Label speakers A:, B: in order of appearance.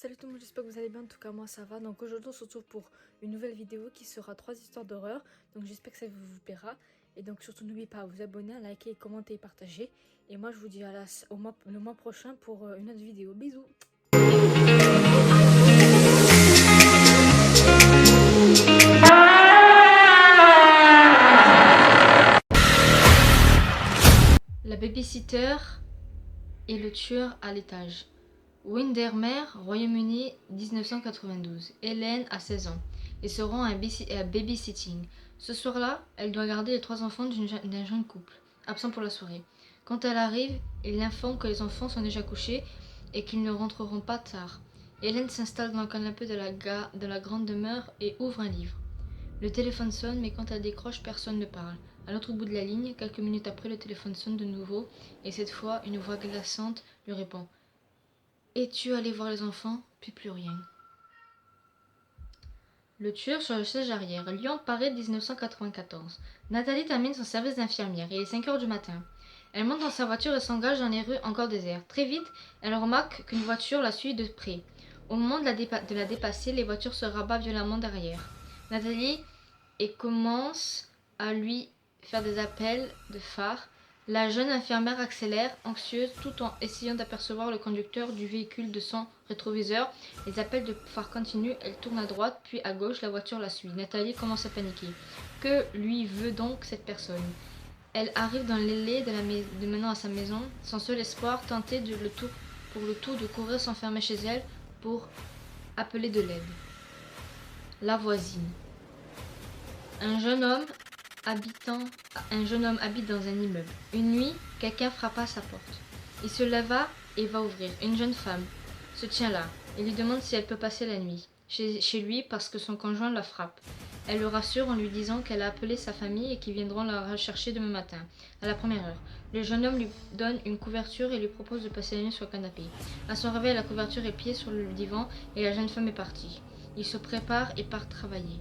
A: Salut tout le monde, j'espère que vous allez bien, en tout cas moi ça va. Donc aujourd'hui on se retrouve pour une nouvelle vidéo qui sera 3 histoires d'horreur. Donc j'espère que ça vous plaira. Et donc surtout n'oubliez pas à vous abonner, à liker, commenter et partager. Et moi je vous dis le mois prochain pour une autre vidéo. Bisous. La babysitter et le tueur à l'étage. Windermere, Royaume-Uni, 1992. Hélène a 16 ans et se rend à babysitting. Ce soir-là, elle doit garder les 3 enfants d'un jeune couple, absent pour la soirée. Quand elle arrive, il l'informe que les enfants sont déjà couchés et qu'ils ne rentreront pas tard. Hélène s'installe dans le canapé de la grande demeure et ouvre un livre. Le téléphone sonne, mais quand elle décroche, personne ne parle. À l'autre bout de la ligne, quelques minutes après, le téléphone sonne de nouveau et cette fois, une voix glaçante lui répond. Es-tu allé voir les enfants? Puis plus rien. Le tueur sur le siège arrière. Lyon, Paris, 1994. Nathalie termine son service d'infirmière. Il est 5 heures du matin. Elle monte dans sa voiture et s'engage dans les rues encore désertes. Très vite, elle remarque qu'une voiture la suit de près. Au moment de la dépasser, les voitures se rabattent violemment derrière Nathalie et commence à lui faire des appels de phare. La jeune infirmière accélère, anxieuse, tout en essayant d'apercevoir le conducteur du véhicule de son rétroviseur. Les appels de phare continuent, elle tourne à droite, puis à gauche, la voiture la suit. Nathalie commence à paniquer. Que lui veut donc cette personne? Elle arrive dans l'allée de menant à sa maison, son seul espoir, tenter pour le tout de courir s'enfermer chez elle pour appeler de l'aide. La voisine. Un jeune homme habite dans un immeuble. Une nuit, quelqu'un frappa à sa porte. Il se leva et va ouvrir. Une jeune femme se tient là. Il lui demande si elle peut passer la nuit chez lui parce que son conjoint la frappe. Elle le rassure en lui disant qu'elle a appelé sa famille et qu'ils viendront la rechercher demain matin, à la première heure. Le jeune homme lui donne une couverture et lui propose de passer la nuit sur le canapé. À son réveil, la couverture est pliée sur le divan et la jeune femme est partie. Il se prépare et part travailler.